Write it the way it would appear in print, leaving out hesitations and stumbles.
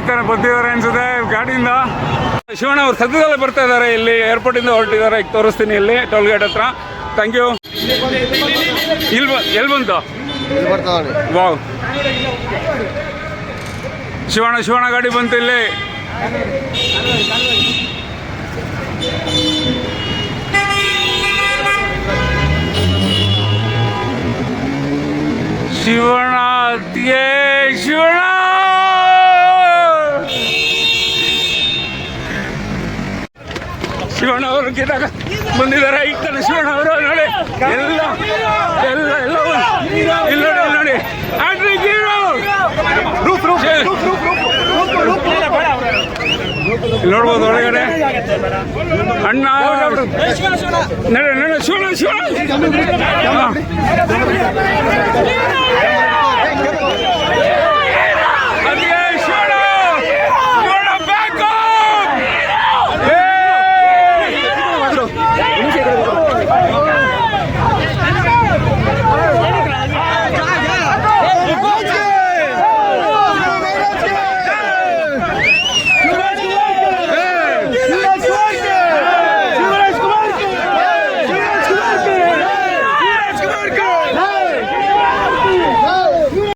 ತಾನೆ ಬಂದಿದ್ದಾರೆ ಅನ್ಸುತ್ತೆ ಗಾಡಿಯಿಂದ. ಶಿವಣ್ಣ ಅವ್ರು ಸದ್ಯದಲ್ಲೇ ಬರ್ತಾ ಇದ್ದಾರೆ, ಇಲ್ಲಿ ಏರ್ಪೋರ್ಟಿಂದ ಹೊರಟಿದ್ದಾರೆ. ಈಗ ತೋರಿಸ್ತೀನಿ ಇಲ್ಲಿ ಟೋಲ್ ಗೇಟ್ ಹತ್ರ. Thank you. ಎಲ್ಲಿ ಬಂತು? ವಾವ್, ಶಿವಣ್ಣ ಗಾಡಿ ಬಂತು ಇಲ್ಲಿ. ಶಿವಣ್ಣ ಅವರು ಗಿಡಕ ಬಂದಿದ್ದಾರೆ. ಈಗ ತಾನೆ ಶಿವಣ್ಣ ಅವರು ನೋಡಿ ಎಲ್ಲ ಎಲ್ಲ ಎಲ್ಲ ಇಲ್ಲಿ ನೋಡಿ ನೋಡ್ಬೋದು ಒಳಗಡೆ ಅಣ್ಣ ಶಿವಣ್ಣ